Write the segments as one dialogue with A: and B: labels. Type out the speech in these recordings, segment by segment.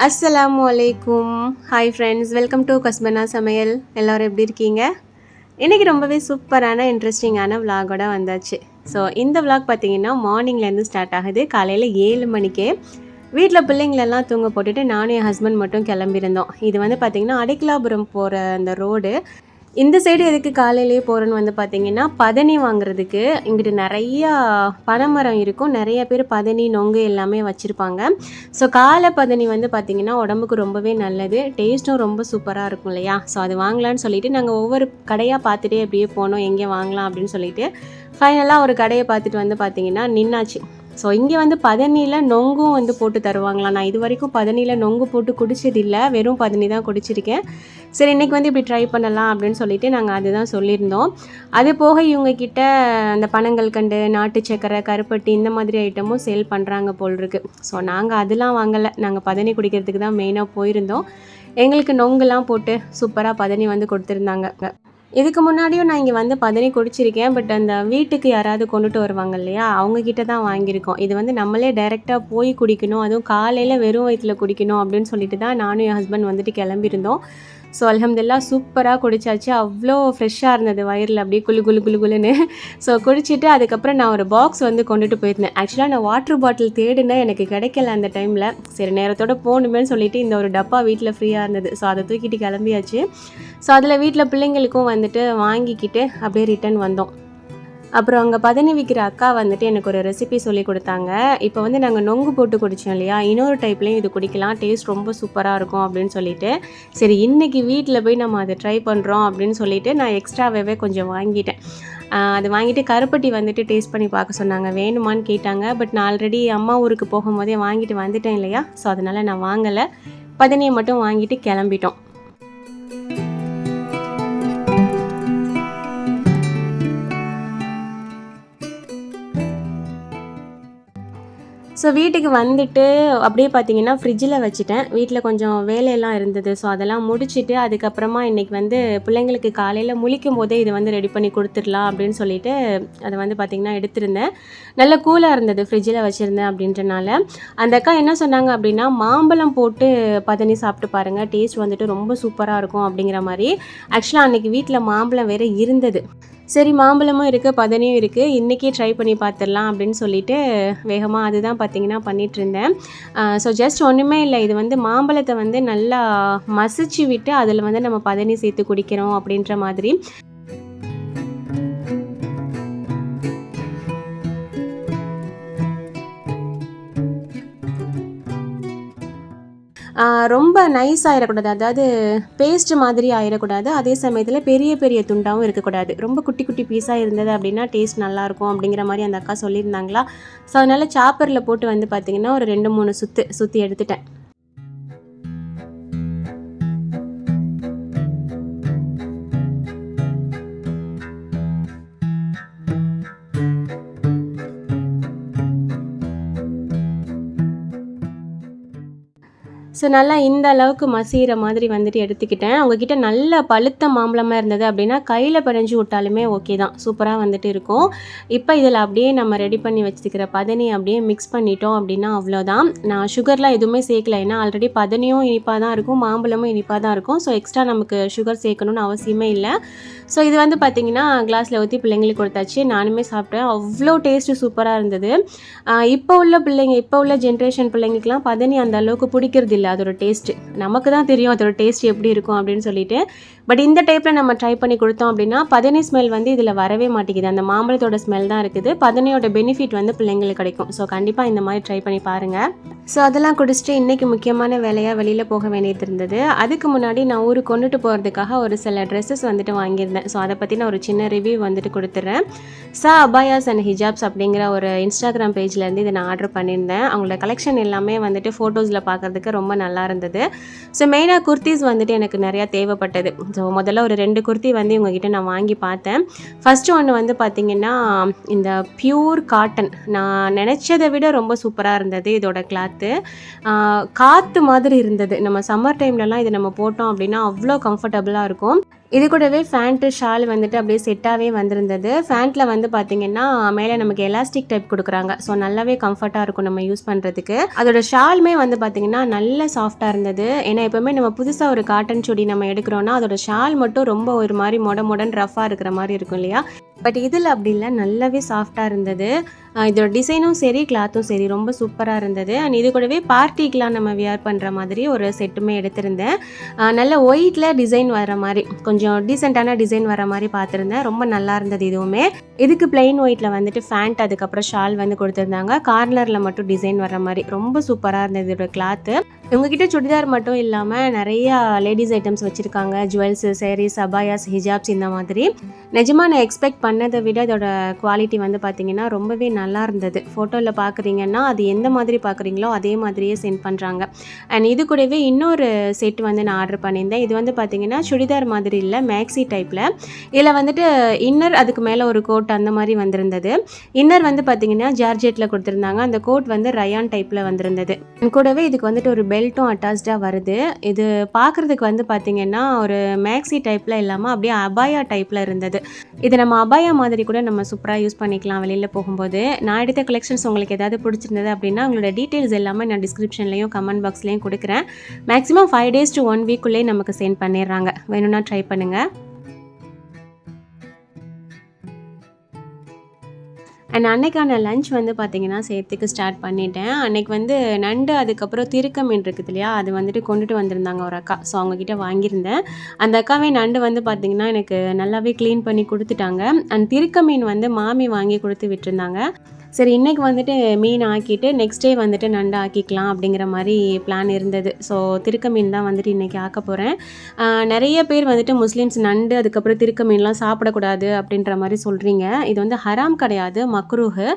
A: அஸ்ஸலாமு அலைக்கும். Hi friends, welcome to கஸ்பனா சமையல். எல்லோரும் எப்படி இருக்கீங்க? இன்றைக்கி ரொம்பவே சூப்பரான இன்ட்ரெஸ்டிங்கான விலாகோட வந்தாச்சு. ஸோ இந்த விலாக் பார்த்தீங்கன்னா மார்னிங்லேருந்து ஸ்டார்ட் ஆகுது. காலையில் 7 மணிக்கே வீட்டில் பிள்ளைங்களெல்லாம் தூங்க போட்டுட்டு நானும் என் ஹஸ்பண்ட் மட்டும் கிளம்பியிருந்தோம். இது வந்து பார்த்திங்கன்னா அடைக்கலாபுரம் போகிற அந்த ரோடு. இந்த சைடு எதுக்கு காலையிலேயே போகிறேன்னு வந்து பார்த்திங்கன்னா பதனி வாங்குறதுக்கு. இங்கிட்டு நிறையா பனைமரம் இருக்கும், நிறைய பேர் பதனி நொங்கு எல்லாமே வச்சுருப்பாங்க. ஸோ காலை பதனி வந்து பார்த்திங்கன்னா உடம்புக்கு ரொம்பவே நல்லது, டேஸ்ட்டும் ரொம்ப சூப்பராக இருக்கும் இல்லையா? ஸோ அது வாங்கலான்னு சொல்லிவிட்டு நாங்கள் ஒவ்வொரு கடையாக பார்த்துட்டே அப்படியே போனோம், எங்கே வாங்கலாம் அப்படின்னு சொல்லிட்டு ஃபைனலாக ஒரு கடையை பார்த்துட்டு வந்து பார்த்திங்கன்னா நின்னாச்சு. ஸோ இங்கே வந்து பதனியில் நொங்கும் வந்து போட்டு தருவாங்களாம். நான் இது வரைக்கும் பதனியில் நொங்கு போட்டு குடிச்சதில்லை, வெறும் பதனி தான் குடிச்சிருக்கேன். சரி, இன்றைக்கி வந்து இப்படி ட்ரை பண்ணலாம் அப்படின்னு சொல்லிட்டு நாங்கள் அதுதான் சொல்லியிருந்தோம். அது போக இவங்கக்கிட்ட அந்த பனங்கல்கண்டு, நாட்டு சக்கரை, கருப்பட்டி இந்த மாதிரி ஐட்டமும் சேல் பண்ணுறாங்க போல் இருக்குது. ஸோ நாங்கள் அதெல்லாம் வாங்கலை, நாங்கள் பதனி குடிக்கிறதுக்கு தான் மெயினாக போயிருந்தோம். எங்களுக்கு நொங்குலாம் போட்டு சூப்பராக பதனி வந்து கொடுத்துருந்தாங்க. இதுக்கு முன்னாடியும் நான் இங்கே வந்து பதனி குடிச்சிருக்கேன். பட் அந்த வீட்டுக்கு யாராவது கொண்டுட்டு வருவாங்க இல்லையா, அவங்கக்கிட்ட தான் வாங்கியிருக்கோம். இது வந்து நம்மளே டைரெக்டாக போய் குடிக்கணும், அதுவும் காலையில் வெறும் வயிற்றில் குடிக்கணும் அப்படின்னு சொல்லிட்டு தான் நானும் என் ஹஸ்பண்ட் வந்துட்டு கிளம்பியிருந்தோம். ஸோ அல்ஹம்துலில்லாஹ் சூப்பராக குடிச்சாச்சு. அவ்வளோ ஃப்ரெஷ்ஷாக இருந்தது, வயிறில் அப்படியே குளுன்னு. ஸோ குடிச்சிட்டு அதுக்கப்புறம் நான் ஒரு பாக்ஸ் வந்து கொண்டுட்டு போயிருந்தேன். ஆக்சுவலாக நான் வாட்டர் பாட்டில் தேடினேன், எனக்கு கிடைக்கல அந்த டைமில். சரி, நேரத்தோடு போகணுமேனு சொல்லிட்டு இந்த ஒரு டப்பா வீட்டில் ஃப்ரீயாக இருந்தது. ஸோ அதை தூக்கிட்டு கிளம்பியாச்சு. ஸோ அதில் வீட்டில் பிள்ளைங்களுக்கும் வந்துட்டு வாங்கிக்கிட்டு அப்படியே ரிட்டன் வந்தோம். அப்புறம் அங்கே பதனி விற்கிற அக்கா வந்துட்டு எனக்கு ஒரு ரெசிபி சொல்லி கொடுத்தாங்க. இப்போ வந்து நாங்கள் நொங்கு போட்டு குடித்தோம் இல்லையா, இன்னொரு டைப்லேயும் இது குடிக்கலாம், டேஸ்ட் ரொம்ப சூப்பராக இருக்கும் அப்படின்னு சொல்லிட்டு, சரி இன்றைக்கி வீட்டில் போய் நம்ம அதை ட்ரை பண்ணுறோம் அப்படின்னு சொல்லிட்டு நான் எக்ஸ்ட்ராவே கொஞ்சம் வாங்கிட்டேன். அது வாங்கிட்டு கருப்பட்டி வந்துட்டு டேஸ்ட் பண்ணி பார்க்க சொன்னாங்க, வேணுமான்னு கேட்டாங்க. பட் நான் ஆல்ரெடி அம்மா ஊருக்கு போகும்போதே வாங்கிட்டு வந்துட்டேன் இல்லையா, ஸோ அதனால் நான் வாங்கலை. பதனியை மட்டும் வாங்கிட்டு கிளம்பிட்டோம். ஸோ வீட்டுக்கு வந்துட்டு அப்படியே பார்த்தீங்கன்னா ஃப்ரிட்ஜில் வச்சுட்டேன். வீட்டில் கொஞ்சம் வேலையெல்லாம் இருந்தது. ஸோ அதெல்லாம் முடிச்சுட்டு அதுக்கப்புறமா இன்றைக்கி வந்து பிள்ளைங்களுக்கு காலையில் முழிக்கும் போதே இதை வந்து ரெடி பண்ணி கொடுத்துடலாம் அப்படின்னு சொல்லிட்டு அதை வந்து பார்த்திங்கன்னா எடுத்திருந்தேன். நல்ல கூலாக இருந்தது ஃப்ரிட்ஜில் வச்சுருந்தேன் அப்படின்றனால. அந்த அக்கா என்ன சொன்னாங்க அப்படின்னா, மாம்பழம் போட்டு பதனி சாப்பிட்டு பாருங்கள், டேஸ்ட் வந்துட்டு ரொம்ப சூப்பராக இருக்கும் அப்படிங்கிற மாதிரி. ஆக்சுவலாக அன்றைக்கி வீட்டில் மாம்பழம் வேறு இருந்தது. சரி, மாம்பழமும் இருக்குது, பதனியும் இருக்குது, இன்றைக்கே ட்ரை பண்ணி பார்த்துடலாம் அப்படின்னு சொல்லிட்டு வேகமாக அதுதான் பார்த்திங்கன்னா பண்ணிகிட்ருந்தேன். ஸோ ஜஸ்ட் ஒன்றுமே இல்லை, இது வந்து மாம்பழத்தை வந்து நல்லா மசிச்சு விட்டு அதில் வந்து நம்ம பதனி சேர்த்து குடிக்கிறோம் அப்படின்ற மாதிரி. ரொம்ப நைஸ் ஆகிடக்கூடாது, அதாவது பேஸ்ட் மாதிரி ஆகிடக்கூடாது. அதே சமயத்தில் பெரிய பெரிய துண்டாகவும் இருக்கக்கூடாது. ரொம்ப குட்டி குட்டி பீஸாக இருந்தது அப்படின்னா டேஸ்ட் நல்லாயிருக்கும் அப்படிங்கிற மாதிரி அந்த அக்கா சொல்லியிருந்தாங்களா. ஸோ அதனால் சாப்பரில் போட்டு வந்து பார்த்திங்கன்னா ஒரு 2-3 சுற்றி எடுத்துட்டேன். ஸோ நல்லா இந்த அளவுக்கு மசிகிற மாதிரி வந்துட்டு எடுத்துக்கிட்டேன். அவங்கக்கிட்ட நல்ல பழுத்த மாம்பழமாக இருந்தது அப்படின்னா கையில் பிணைஞ்சு விட்டாலுமே ஓகே தான், சூப்பராக வந்துட்டு இருக்கும். இப்போ இதில் அப்படியே நம்ம ரெடி பண்ணி வச்சுருக்கிற பதனி அப்படியே மிக்ஸ் பண்ணிட்டோம் அப்படின்னா அவ்வளோதான். நான் சுகர்லாம் எதுவுமே சேர்க்கல, ஏன்னா ஆல்ரெடி பதனியும் இனிப்பாக தான் இருக்கும், மாம்பழமும் இனிப்பாக தான் இருக்கும். ஸோ எக்ஸ்ட்ரா நமக்கு சுகர் சேர்க்கணுன்னு அவசியமே இல்லை. ஸோ இது வந்து பார்த்திங்கன்னா கிளாஸில் ஊற்றி பிள்ளைங்களுக்கு கொடுத்தாச்சு, நானுமே சாப்பிட்டேன். அவ்வளோ டேஸ்ட்டு சூப்பராக இருந்தது. இப்போ உள்ள ஜென்ரேஷன் பிள்ளைங்களுக்குலாம் பதனி அந்த அளவுக்கு பிடிக்கிறது இல்லை. அதோட டேஸ்ட்டு நமக்கு தான் தெரியும், அதோட டேஸ்ட் எப்படி இருக்கும் அப்படின்னு சொல்லிட்டு. பட் இந்த டைப்பில் நம்ம ட்ரை பண்ணி கொடுத்தோம் அப்படின்னா பதனி ஸ்மெல் வந்து இதில் வரவே மாட்டேங்குது, அந்த மாம்பழத்தோட ஸ்மெல் தான் இருக்குது. பதனியோட பெனிஃபிட் வந்து பிள்ளைங்களுக்கு கிடைக்கும். ஸோ கண்டிப்பாக இந்த மாதிரி ட்ரை பண்ணி பாருங்கள். ஸோ அதெல்லாம் குடிச்சிட்டு இன்றைக்கி முக்கியமான வேலையாக வெளியில் போக வேண்டியது இருந்தது. அதுக்கு முன்னாடி நான் ஊருக்கு கொண்டுட்டு போகிறதுக்காக ஒரு சில ட்ரெஸ்ஸஸ் வந்துட்டு வாங்கியிருந்தேன். ஸோ அதை பற்றி நான் ஒரு சின்ன ரிவ்யூ வந்துட்டு கொடுத்துட்றேன். அபாயாஸ் அண்ட் ஹிஜாப்ஸ் அப்படிங்கிற ஒரு இன்ஸ்டாகிராம் பேஜ்லேருந்து இதை நான் ஆர்டர் பண்ணியிருந்தேன். அவங்களோட கலெக்ஷன் எல்லாமே வந்துட்டு ஃபோட்டோஸில் பார்க்குறதுக்கு ரொம்ப நல்லா இருந்தது. ஸோ மெயினாக குர்த்திஸ் வந்துட்டு எனக்கு நிறையா தேவைப்பட்டது. ஸோ முதல்ல ஒரு 2 குர்த்தி வந்து இவங்ககிட்ட நான் வாங்கி பார்த்தேன். ஃபஸ்ட்டு ஒன்று வந்து பார்த்திங்கன்னா இந்த பியூர் காட்டன், நான் நினச்சதை விட ரொம்ப சூப்பராக இருந்தது. இதோட கிளாத்து காற்று மாதிரி இருந்தது. நம்ம சம்மர் டைம்லலாம் இதை நம்ம போட்டோம் அப்படின்னா அவ்வளோ கம்ஃபர்டபுளாக இருக்கும். இது கூடவே ஃபேண்ட்டு, ஷால் வந்துட்டு அப்படியே செட்டாகவே வந்திருந்தது. ஃபேண்ட்டில் வந்து பார்த்திங்கன்னா மேலே நமக்கு எலாஸ்டிக் டைப் கொடுக்குறாங்க. ஸோ நல்லாவே கம்ஃபர்ட்டாக இருக்கும் நம்ம யூஸ் பண்ணுறதுக்கு. அதோட ஷாலுமே வந்து பார்த்திங்கன்னா நல்ல சாஃப்டாக இருந்தது. ஏன்னா எப்போவுமே நம்ம புதுசாக ஒரு காட்டன் சுடி நம்ம எடுக்கிறோன்னா அதோட ஷால் மட்டும் ரொம்ப ஒரு மாதிரி மொடன்னு ரஃப்பாக இருக்கிற மாதிரி இருக்கும் இல்லையா? பட் இதில் அப்படி இல்லை, நல்லாவே சாஃப்டாக இருந்தது. இதோட டிசைனும் சரி, கிளாத்தும் சரி ரொம்ப சூப்பராக இருந்தது. அண்ட் இது கூடவே பார்ட்டிக்கெலாம் நம்ம வியர் பண்ணுற மாதிரி ஒரு செட்டுமே எடுத்திருந்தேன். நல்ல ஒயிட்டில் டிசைன் வர மாதிரி, கொஞ்சம் டீசெண்டான டிசைன் வர மாதிரி பார்த்துருந்தேன். ரொம்ப நல்லா இருந்தது இதுவுமே. இதுக்கு பிளெயின் ஒயிட்டில் வந்துட்டு ஃபேண்ட், அதுக்கப்புறம் ஷால் வந்து கொடுத்துருந்தாங்க. கார்னரில் மட்டும் டிசைன் வர மாதிரி ரொம்ப சூப்பராக இருந்தது இதோட கிளாத்து. இவங்ககிட்ட சுடிதார் மட்டும் இல்லாமல் நிறையா லேடிஸ் ஐட்டம்ஸ் வச்சுருக்காங்க. ஜுவல்ஸு, சேரீஸ், அபாயாஸ், ஹிஜாப்ஸ் இந்த மாதிரி. நிஜமாக நான் எக்ஸ்பெக்ட் பண்ணதை விட இதோட குவாலிட்டி வந்து பார்த்திங்கன்னா ரொம்பவே நல்லா இருந்தது. ஃபோட்டோவில் பார்க்குறீங்கன்னா அது எந்த மாதிரி பார்க்குறீங்களோ அதே மாதிரியே சென்ட் பண்ணுறாங்க. அண்ட் இது கூடவே இன்னொரு செட் வந்து நான் ஆர்டர் பண்ணியிருந்தேன். இது வந்து பார்த்திங்கன்னா சுடிதார் மாதிரி இல்லை, மேக்ஸி டைப்பில். இதில் வந்துட்டு இன்னர், அதுக்கு மேலே ஒரு கோட் அந்த மாதிரி வந்திருந்தது. இன்னர் வந்து பார்த்திங்கன்னா ஜார்ஜெட்டில் கொடுத்துருந்தாங்க. அந்த கோட் வந்து ரயான் டைப்பில் வந்திருந்தது. கூடவே இதுக்கு வந்துட்டு ஒரு பெல்ட்டும் அட்டாச்சாக வருது. இது பார்க்குறதுக்கு வந்து பார்த்திங்கன்னா ஒரு மேக்ஸி டைப்பில் இல்லாமல் அப்படியே அபாயா டைப்பில் இருந்தது. இது நம்ம அபாயா மாதிரி கூட நம்ம சூப்பராக யூஸ் பண்ணிக்கலாம் வெளியில் போகும்போது. நான் எடுத்த கலெக்ஷன்ஸ் உங்களுக்கு ஏதாவது பிடிச்சிருந்தது அப்படின்னா உங்களோட டீட்டெயில்ஸ் எல்லாமே நான் டிஸ்கிரிப்ஷன்லையும் கமெண்ட் பாக்ஸ்லையும் கொடுக்குறேன். மேக்ஸிமம் 5 days to 1 weekக்குள்ளேயே நமக்கு சென்ட் பண்ணிடுறாங்க. வேணும்னா ட்ரை பண்ணுங்கள். அண்ட் அன்னைக்கான லஞ்ச் வந்து பார்த்திங்கன்னா சேர்த்துக்கு ஸ்டார்ட் பண்ணிட்டேன். அன்றைக்கி வந்து நண்டு, அதுக்கப்புறம் திருக்க மீன் இருக்குது இல்லையா, அது வந்துட்டு கொண்டுட்டு வந்திருந்தாங்க ஒரு அக்கா. ஸோ அவங்கக்கிட்ட வாங்கியிருந்தேன். அந்த அக்காவே நண்டு வந்து பார்த்திங்கன்னா எனக்கு நல்லாவே க்ளீன் பண்ணி கொடுத்துட்டாங்க. அண்ட் திருக்க மீன் வந்து மாமி வாங்கி கொடுத்து விட்டுருந்தாங்க. சரி, இன்றைக்கி வந்துட்டு மீன் ஆக்கிட்டு நெக்ஸ்ட் டே வந்துட்டு நண்டு ஆக்கிக்கலாம் அப்படிங்கிற மாதிரி பிளான் இருந்தது. ஸோ திருக்க மீன் தான் வந்துட்டு இன்றைக்கி ஆக்க போகிறேன். நிறைய பேர் வந்துட்டு முஸ்லீம்ஸ் நண்டு, அதுக்கப்புறம் திருக்க மீன்லாம் சாப்பிடக்கூடாது அப்படின்ற மாதிரி சொல்கிறீங்க. இது வந்து ஹராம் கிடையாது, மக்ரூஹு.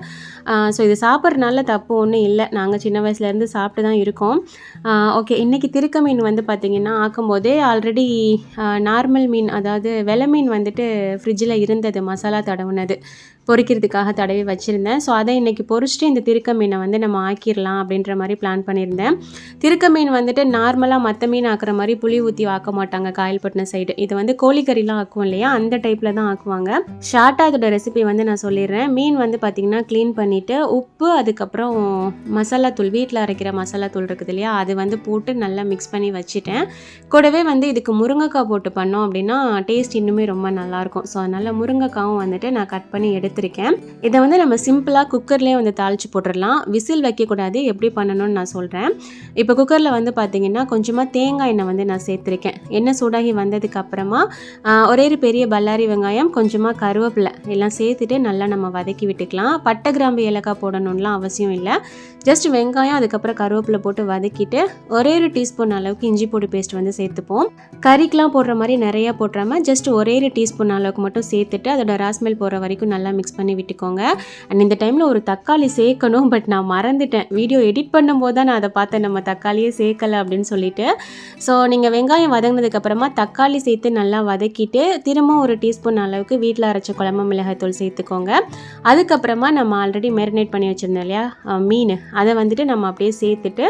A: ஸோ இது சாப்பிட்றதுனால தப்பு ஒன்றும் இல்லை. நாங்கள் சின்ன வயசுலேருந்து சாப்பிட்டு தான் இருக்கோம். ஓகே, இன்றைக்கி திருக்க மீன் வந்து பார்த்திங்கன்னா ஆக்கும்போதே ஆல்ரெடி நார்மல் மீன், அதாவது வெலை மீன் வந்துட்டு ஃப்ரிட்ஜில் இருந்தது, மசாலா தடவுனது பொரிக்கிறதுக்காக தடவி வச்சுருந்தேன். ஸோ அதை இன்றைக்கி பொரிச்சிட்டு இந்த திருக்க மீனை வந்து நம்ம ஆக்கிடலாம் அப்படின்ற மாதிரி பிளான் பண்ணியிருந்தேன். திருக்க மீன் வந்துட்டு நார்மலாக மற்ற மீன் ஆக்குற மாதிரி புளி ஊற்றி ஆக்க மாட்டாங்க காயல்பட்டினம் சைடு. இது வந்து கோழிக்கறிலாம் ஆக்குவோம் இல்லையா, அந்த டைப்பில் தான் ஆக்குவாங்க. ஷார்ட்டாக இதோட ரெசிபி வந்து நான் சொல்லிடுறேன். மீன் வந்து பார்த்திங்கன்னா க்ளீன் பண்ணிவிட்டு உப்பு, அதுக்கப்புறம் மசாலா தூள், வீட்டில் அரைக்கிற மசாலா தூள் இருக்குது இல்லையா, அது வந்து போட்டு நல்லா மிக்ஸ் பண்ணி வச்சுட்டேன். கூடவே வந்து இதுக்கு முருங்கைக்காய் போட்டு பண்ணோம் அப்படின்னா டேஸ்ட் இன்னுமே ரொம்ப நல்லாயிருக்கும். ஸோ அதனால் முருங்கைக்காவும் வந்துட்டு நான் கட் பண்ணி எடுத்துருக்கேன். இதை வந்து நம்ம சிம்பிளாக குக்கர்லேயே வந்து தாளித்து போட்டுடலாம். விசில் வைக்கக்கூடாது. எப்படி பண்ணணும்னு நான் சொல்கிறேன். இப்போ குக்கரில் வந்து பார்த்திங்கன்னா கொஞ்சமாக தேங்காய் எண்ணெய் வந்து நான் சேர்த்துருக்கேன். எண்ணெய் சூடாகி வந்ததுக்கு அப்புறமா ஒரே ஒரு பெரிய பல்லாரி வெங்காயம், கொஞ்சமாக கருவேப்பிலை எல்லாம் சேர்த்துட்டு நல்லா நம்ம வதக்கி விட்டுக்கலாம். பட்டை, கிராம்பு, ஏலக்காய் போடணும்லாம் அவசியம் இல்லை. ஜஸ்ட் வெங்காயம், அதுக்கப்புறம் கருவேப்பிலை போட்டு வதக்கிட்டு ஒரே ஒரு டீஸ்பூன் அளவுக்கு இஞ்சி பூண்டு பேஸ்ட் வந்து சேர்த்துப்போம். கறிக்கெலாம் போடுற மாதிரி நிறையா போட்டுறாமல் ஜஸ்ட் ஒரே ஒரு டீஸ்பூன் அளவுக்கு மட்டும் சேர்த்துட்டு அதோட ராஸ்மெல் போகிற வரைக்கும் நல்லா மிக்ஸ் பண்ணி விட்டுக்கோங்க. அண்ட் இந்த டைமில் ஒரு தக்காளி சேர்க்கணும், பட் நான் மறந்துட்டேன். வீடியோ எடிட் பண்ணும்போது தான் நான் அதை பார்த்தேன், நம்ம தக்காளியே சேர்க்கலை அப்படின்னு சொல்லிட்டு. ஸோ நீங்கள் வெங்காயம் வதங்கினதுக்கப்புறமா தக்காளி சேர்த்து நல்லா வதக்கிட்டு திரும்ப ஒரு டீஸ்பூன் அளவுக்கு வீட்டில் அரைச்ச குழம்பு மிளகாய்த்தூள் சேர்த்துக்கோங்க. அதுக்கப்புறமா நம்ம ஆல்ரெடி மேரினேட் பண்ணி வச்சுருந்தோம் இல்லையா மீன், அதை வந்துட்டு நம்ம அப்படியே சேர்த்துட்டு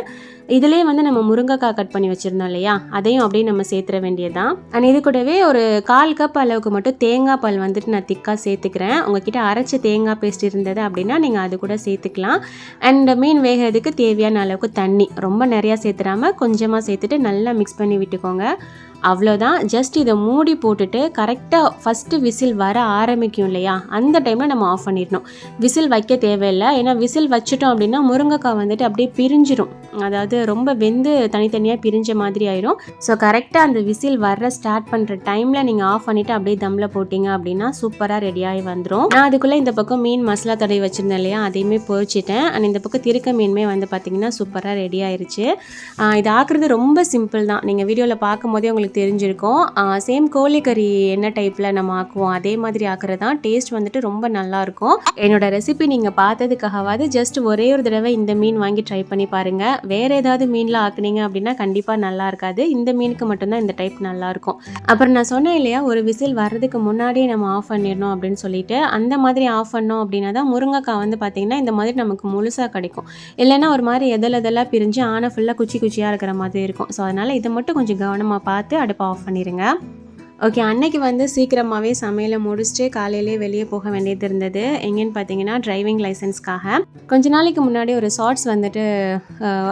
A: இதிலே வந்து நம்ம முருங்கைக்காய் கட் பண்ணி வச்சுருந்தோம் இல்லையா, அதையும் அப்படியே நம்ம சேர்த்துற வேண்டியதுதான். அண்ட் இது கூடவே ஒரு 1/4 கப் அளவுக்கு மட்டும் தேங்காய் பால் வந்துட்டு நான் திக்காக சேர்த்துக்கிறேன். உங்ககிட்ட அரைச்ச தேங்காய் பேஸ்ட் இருந்தது அப்படின்னா நீங்கள் அது கூட சேர்த்துக்கலாம். அண்ட் மீன் வேகிறதுக்கு தேவையான அளவுக்கு தண்ணி ரொம்ப நிறையா சேர்த்துடாமல் கொஞ்சமாக சேர்த்துட்டு நல்லா மிக்ஸ் பண்ணி விட்டுக்கோங்க. அவ்வளோதான். ஜஸ்ட் இதை மூடி போட்டுட்டு கரெக்டாக ஃபஸ்ட்டு விசில் வர ஆரம்பிக்கும் இல்லையா, அந்த டைமில் நம்ம ஆஃப் பண்ணிடணும். விசில் வைக்க தேவையில்லை. ஏன்னா விசில் வச்சுட்டோம் அப்படின்னா முருங்கைக்காய் வந்துட்டு அப்படியே பிரிஞ்சிடும். அதாவது ரொம்ப வெந்து தனித்தனியாக பிரிஞ்ச மாதிரி ஆயிரும். ஸோ கரெக்டாக அந்த விசில் வர ஸ்டார்ட் பண்ணுற டைமில் நீங்கள் ஆஃப் பண்ணிவிட்டு அப்படியே தம்மில் போட்டிங்க அப்படின்னா சூப்பராக ரெடியாகி வந்துடும். நான் அதுக்குள்ளே இந்த பக்கம் மீன் மசாலா தடவி வச்சுருந்தேன் இல்லையா, அதையுமே பொரிச்சிட்டேன். அண்ட் இந்த பக்கம் திருக்க மீனுமே வந்து பார்த்திங்கன்னா சூப்பராக ரெடி ஆயிடுச்சு. இது ஆக்குறது ரொம்ப சிம்பிள் தான். நீங்கள் வீடியோவில் பார்க்கும் போதே உங்களுக்கு தெரிஞ்சிருக்கும். சேம் கோழிக்கறி என்ன டைப்பில் நம்ம ஆக்குவோம் அதே மாதிரி ஆக்குறது தான். டேஸ்ட் வந்துட்டு ரொம்ப நல்லாயிருக்கும். என்னோட ரெசிபி நீங்கள் பார்த்ததுக்காகவாது ஜஸ்ட் ஒரே ஒரு தடவை இந்த மீன் வாங்கி ட்ரை பண்ணி பாருங்கள். வேறு ஏதாவது மீனில் ஆக்குனீங்க அப்படின்னா கண்டிப்பாக நல்லா இருக்காது. இந்த மீனுக்கு மட்டும்தான் இந்த டைப் நல்லாயிருக்கும். அப்புறம் நான் சொன்னேன் இல்லையா, ஒரு விசில் வர்றதுக்கு முன்னாடியே நம்ம ஆஃப் பண்ணிடணும் அப்படின்னு சொல்லிட்டு, அந்த மாதிரி ஆஃப் பண்ணோம் அப்படின்னா தான் முருங்கைக்காய் வந்து பார்த்திங்கன்னா இந்த மாதிரி நமக்கு முழுசாக கிடைக்கும். இல்லைன்னா ஒரு மாதிரி எதெல்லாம் பிரிஞ்சு ஆனை ஃபுல்லாக குச்சி குச்சியாக இருக்கிற மாதிரி இருக்கும். ஸோ அதனால் இதை மட்டும் கொஞ்சம் கவனமாக பார்த்து அடுப்பை ஆஃப் பண்ணிடுங்க. ஓகே. அன்னைக்கு வந்து சீக்கிரமாவே சமையல முடிச்சுட்டு காலையிலேயே வெளிய போக வேண்டியது இருந்தது. எங்கேன்னு பார்த்தீங்கன்னா, டிரைவிங் லைசென்ஸ்க்காக. கொஞ்ச நாளைக்கு முன்னாடி ஒரு ஷார்ட்ஸ் வந்துட்டு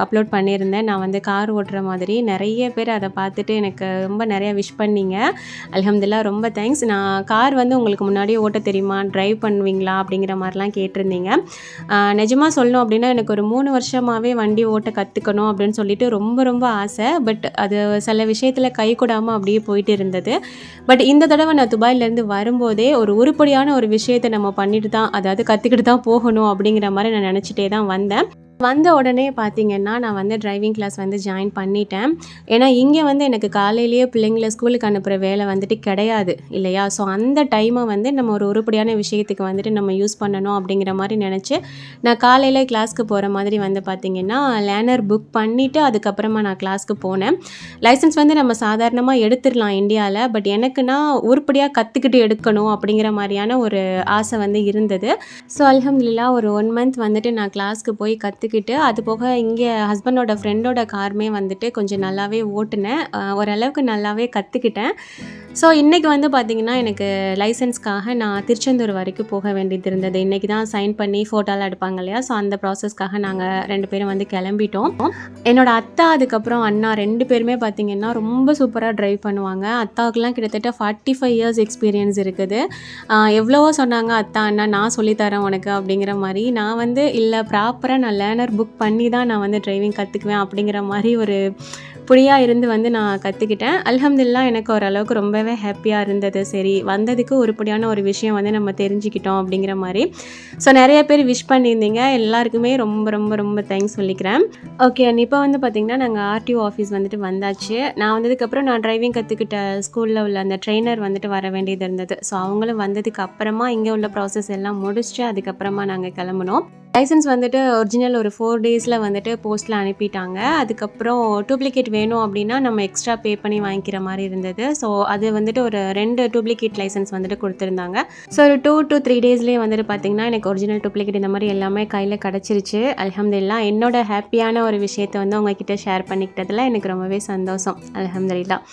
A: அப்லோட் பண்ணியிருந்தேன். நான் வந்து கார் ஓட்டுற மாதிரி. நெறைய பேர் அத பார்த்துட்டு எனக்கு ரொம்ப நெறைய விஷ் பண்ணீங்க. அல்ஹம்துலில்லாஹ் ரொம்ப தேங்க்ஸ். நான் கார் வந்து உங்களுக்கு முன்னாடியே ஓட்ட தெரியுமா? டிரைவ் பண்ணுவீங்களா? அப்படிங்கிற மாரிலாம் கேட்டிருந்தீங்க. நிஜமா சொல்லணும் அப்படின்னா, எனக்கு ஒரு 3 வருஷமாவே வண்டி ஓட்ட கத்துக்கணும் அப்படின்னு சொல்லிட்டு ரொம்ப ரொம்ப ஆசை. பட் அது சில விஷயத்துல கைகூடாம அப்படியே போயிட்டு இருந்தது. பட் இந்த தடவை நான் துபாயிலேருந்து வரும்போதே ஒரு உருப்படியான ஒரு விஷயத்தை நம்ம பண்ணிட்டு தான், அதாவது கற்றுக்கிட்டு தான் போகணும் அப்படிங்கிற மாதிரி நான் நினச்சிட்டே தான் வந்தேன். வந்த உடனே பார்த்தீங்கன்னா, நான் வந்து டிரைவிங் கிளாஸ் வந்து ஜாயின் பண்ணிட்டேன். ஏன்னா, இங்கே வந்து எனக்கு காலையிலேயே பிள்ளைங்கள ஸ்கூலுக்கு அனுப்புகிற வேலை வந்துட்டு கிடையாது இல்லையா? ஸோ அந்த டைமை வந்து நம்ம ஒரு உருப்படியான விஷயத்துக்கு வந்துட்டு நம்ம யூஸ் பண்ணணும் அப்படிங்கிற மாதிரி நினச்சி, நான் காலையில கிளாஸ்க்கு போகிற மாதிரி வந்து பார்த்தீங்கன்னா, லேர்னர் புக் பண்ணிவிட்டு அதுக்கப்புறமா நான் கிளாஸ்க்கு போனேன். லைசன்ஸ் வந்து நம்ம சாதாரணமாக எடுத்துடலாம் இந்தியாவில். பட் எனக்குன்னா உருப்படியாக கற்றுக்கிட்டு எடுக்கணும் அப்படிங்கிற மாதிரியான ஒரு ஆசை வந்து இருந்தது. ஸோ அல்ஹம்துலில்லாஹ் ஒரு 1 மந்த் வந்துட்டு நான் கிளாஸ்க்கு போய் கற்றுக்கிட்டு, அது போக இங்கே ஹஸ்பண்டோட ஃப்ரெண்டோட காருமே வந்துட்டு கொஞ்சம் நல்லாவே ஓட்டுனேன். ஓரளவுக்கு நல்லாவே கற்றுக்கிட்டேன். ஸோ இன்றைக்கி வந்து பார்த்திங்கன்னா, எனக்கு லைசன்ஸ்க்காக நான் திருச்செந்தூர் வரைக்கும் போக வேண்டியது இருந்தது. இன்றைக்கி தான் சைன் பண்ணி ஃபோட்டோலாம் எடுப்பாங்க இல்லையா? ஸோ அந்த ப்ராசஸ்க்காக நாங்கள் 2 பேரும் வந்து கிளம்பிட்டோம். என்னோட அத்தா அதுக்கப்புறம் அண்ணா 2 பேருமே பார்த்திங்கன்னா ரொம்ப சூப்பராக ட்ரைவ் பண்ணுவாங்க. அத்தாவுக்குலாம் கிட்டத்தட்ட 45 இயர்ஸ் எக்ஸ்பீரியன்ஸ் இருக்குது. எவ்வளவோ சொன்னாங்க அத்தா, அண்ணா நான் சொல்லித்தரேன் உனக்கு அப்படிங்கிற மாதிரி. நான் வந்து இல்லை, ப்ராப்பராக நான் லேர்னர் புக் பண்ணி தான் நான் வந்து டிரைவிங் கற்றுக்குவேன் அப்படிங்கிற மாதிரி ஒரு புரியாக இருந்து வந்து நான் கற்றுக்கிட்டேன். அல்ஹம்துலில்லாஹ் எனக்கு ஓரளவுக்கு ரொம்பவே ஹாப்பியாக இருந்தது. சரி, வந்ததுக்கு உருப்படியான ஒரு விஷயம் வந்து நம்ம தெரிஞ்சுக்கிட்டோம் அப்படிங்கிற மாதிரி. ஸோ நிறைய பேர் விஷ் பண்ணியிருந்தீங்க. எல்லாருக்குமே ரொம்ப ரொம்ப ரொம்ப தேங்க்ஸ் சொல்லிக்கிறேன். ஓகே, அண்ட் இப்போ வந்து பார்த்திங்கன்னா, நாங்கள் ஆர்டிஓ ஆஃபீஸ் வந்துட்டு வந்தாச்சு. நான் வந்ததுக்கப்புறம் நான் டிரைவிங் கற்றுக்கிட்ட ஸ்கூலில் உள்ள அந்த ட்ரெயினர் வந்துட்டு வர வேண்டியது இருந்தது. ஸோ அவங்களும் வந்ததுக்கு அப்புறமா இங்கே உள்ள ப்ராசஸ் எல்லாம் முடிச்சுட்டு அதுக்கப்புறமா நாங்கள் கிளம்புனோம். லைசன்ஸ் வந்துட்டு ஒரிஜினல் ஒரு 4 டேஸில் வந்துட்டு போஸ்ட்டில் அனுப்பிட்டாங்க. அதுக்கப்புறம் டூப்ளிகேட் வேணும் அப்படின்னா நம்ம எக்ஸ்ட்ரா பே பண்ணி வாங்கிக்கிற மாதிரி இருந்தது. ஸோ அது வந்துட்டு ஒரு 2 டூப்ளிகேட் லைசன்ஸ் வந்துட்டு கொடுத்துருந்தாங்க. ஸோ ஒரு 2 to 3 டேஸ்லேயே வந்துட்டு பார்த்திங்கன்னா, எனக்கு ஒரிஜினல் டூப்ளிகேட் இந்த மாதிரி எல்லாமே கையில் கிடச்சிருச்சு. அல்ஹம்துலில்லாஹ் என்னோட ஹாப்பியான ஒரு விஷயத்தை வந்து உங்ககிட்ட ஷேர் பண்ணிக்கிட்டதில் எனக்கு ரொம்பவே சந்தோஷம். அல்ஹம்துலில்லாஹ்.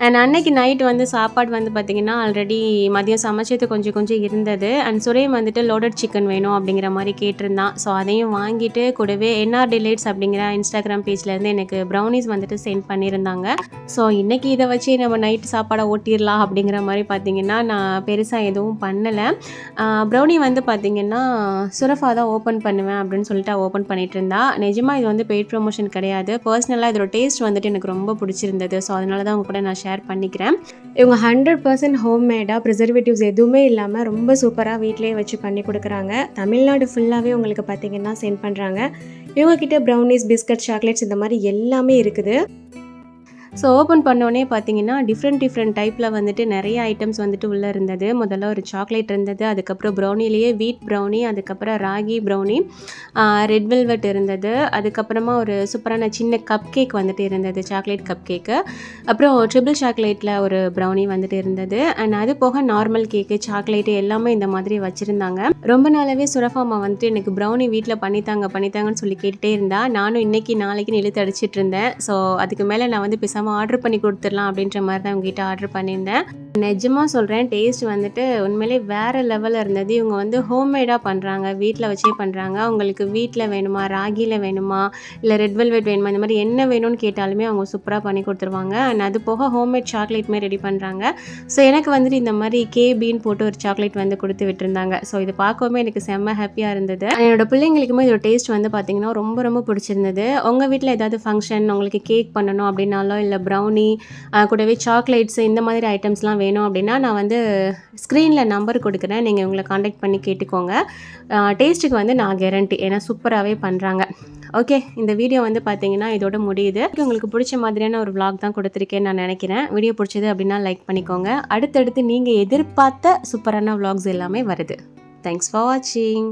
A: அண்ட் அன்னைக்கு நைட் வந்து சாப்பாடு வந்து பார்த்திங்கன்னா, ஆல்ரெடி மதியம் சமைச்சது கொஞ்சம் கொஞ்சம் இருந்தது. அண்ட் சுரேம் வந்துட்டு லோடட் சிக்கன் வேணும் அப்படிங்கிற மாதிரி கேட்டிருந்தான். ஸோ அதையும் வாங்கிட்டு கூடவே என்ஆர் டிலைட்ஸ் அப்படிங்கிற இன்ஸ்டாகிராம் பேஜ்லேருந்து எனக்கு ப்ரௌனிஸ் வந்துட்டு சென்ட் பண்ணியிருந்தாங்க. ஸோ இன்றைக்கி இதை வச்சு நம்ம நைட்டு சாப்பாடை ஓட்டிடலாம் அப்படிங்கிற மாதிரி பார்த்திங்கன்னா, நான் பெருசாக எதுவும் பண்ணலை. ப்ரௌனி வந்து பார்த்திங்கன்னா, சுரஃபா தான் ஓப்பன் பண்ணுவேன் அப்படின்னு சொல்லிட்டு ஓப்பன் பண்ணிகிட்டு இருந்தா. நிஜமாக இது வந்து பெய்ட் ப்ரொமோஷன் கிடையாது. பர்சனலாக இதோட டேஸ்ட் வந்துட்டு எனக்கு ரொம்ப பிடிச்சிருந்தது. ஸோ அதனால தான் உங்க கூட நான் ஷேர் பண்ணிக்கிறேன். இவங்க 100% ஹோம்மேடாக ப்ரிசர்வேட்டிவ்ஸ் எதுவுமே இல்லாமல் ரொம்ப சூப்பராக வீட்டிலேயே வச்சு பண்ணி கொடுக்குறாங்க. தமிழ்நாடு ஃபுல்லாகவே உங்களுக்கு பார்த்திங்கன்னா சென்ட் பண்ணுறாங்க. இவங்கக்கிட்ட ப்ரௌனிஸ், பிஸ்கட், சாக்லேட்ஸ் இந்த மாதிரி எல்லாமே இருக்குது. ஸோ ஓப்பன் பண்ணோடனே பார்த்தீங்கன்னா, டிஃப்ரெண்ட் டைப்பில் வந்துட்டு நிறைய ஐட்டம்ஸ் வந்துட்டு உள்ளே இருந்தது. முதல்ல ஒரு சாக்லேட் இருந்தது. அதுக்கப்புறம் ப்ரௌனிலேயே வீட் ப்ரௌனி, அதுக்கப்புறம் ராகி ப்ரௌனி, ரெட் வெல்வெட் இருந்தது. அதுக்கப்புறமா ஒரு சூப்பரான சின்ன கப் கேக் வந்துட்டு இருந்தது, சாக்லேட் கப் கேக்கு. அப்புறம் ட்ரிபிள் சாக்லேட்டில் ஒரு ப்ரௌனி வந்துட்டு இருந்தது. அண்ட் அது போக நார்மல் கேக்கு, சாக்லேட்டு எல்லாமே இந்த மாதிரி வச்சுருந்தாங்க. ரொம்ப நாளாகவே சுரஃபாமா வந்துட்டு எனக்கு ப்ரௌனி வீட்டில் பண்ணித்தாங்கன்னு சொல்லி கேட்டுகிட்டே இருந்தா. நானும் இன்றைக்கி நாளைக்குன்னு இழுத்து அடிச்சிட்டு இருந்தேன். ஸோ அதுக்கு மேலே நான் வந்து பேசாமல் ஆர்டர் பண்ணி கொடுத்துடலாம் அப்படின்ற மாதிரி தான் உங்ககிட்ட ஆர்டர் பண்ணியிருந்தேன். நிஜமாக சொல்கிறேன், டேஸ்ட் வந்துட்டு உண்மையிலே வேறு லெவலில் இருந்தது. இவங்க வந்து ஹோம்மேடாக பண்ணுறாங்க, வீட்டில் வச்சே பண்ணுறாங்க. அவங்களுக்கு வீட்டில் வேணுமா, ராகியில் வேணுமா, இல்லை ரெட் வெல்வெட் வேணுமா, இந்த மாதிரி என்ன வேணும்னு கேட்டாலுமே அவங்க சூப்பராக பண்ணி கொடுத்துருவாங்க. அண்ட் அது போக ஹோம்மேட் சாக்லேட்டுமே ரெடி பண்ணுறாங்க. ஸோ எனக்கு வந்துட்டு இந்த மாதிரி கேபின்னு போட்டு ஒரு சாக்லேட் வந்து கொடுத்து விட்டுருந்தாங்க. ஸோ இது பார்க்கவுமே எனக்கு செம்ம ஹாப்பியாக இருந்தது. என்னோட பிள்ளைங்களுக்குமே இதோட டேஸ்ட் வந்து பார்த்திங்கன்னா ரொம்ப ரொம்ப பிடிச்சிருந்தது. உங்கள் வீட்டில் ஏதாவது ஃபங்க்ஷன் உங்களுக்கு கேக் பண்ணணும் அப்படின்னாலோ, இல்லை ப்ரௌனி கூடவே சாக்லேட்ஸ் இந்த மாதிரி ஐட்டம்ஸ்லாம் வேணும் அப்படின்னா நான் வந்து ஸ்க்ரீனில் நம்பர் கொடுக்குறேன். நீங்கள் உங்களை காண்டாக்ட் பண்ணி கேட்டுக்கோங்க. டேஸ்ட்டுக்கு வந்து நான் கேரண்டி, ஏன்னா சூப்பராகவே பண்ணுறாங்க. ஓகே, இந்த வீடியோ வந்து பார்த்தீங்கன்னா இதோட முடியுது. உங்களுக்கு பிடிச்ச மாதிரியான ஒரு vlog தான் கொடுத்துருக்கேன்னு நான் நினைக்கிறேன். வீடியோ பிடிச்சது அப்படின்னா லைக் பண்ணிக்கோங்க. அடுத்தடுத்து நீங்கள் எதிர்பார்த்த சூப்பரான vlogs எல்லாமே வருது. தேங்க்ஸ் ஃபார் வாட்சிங்.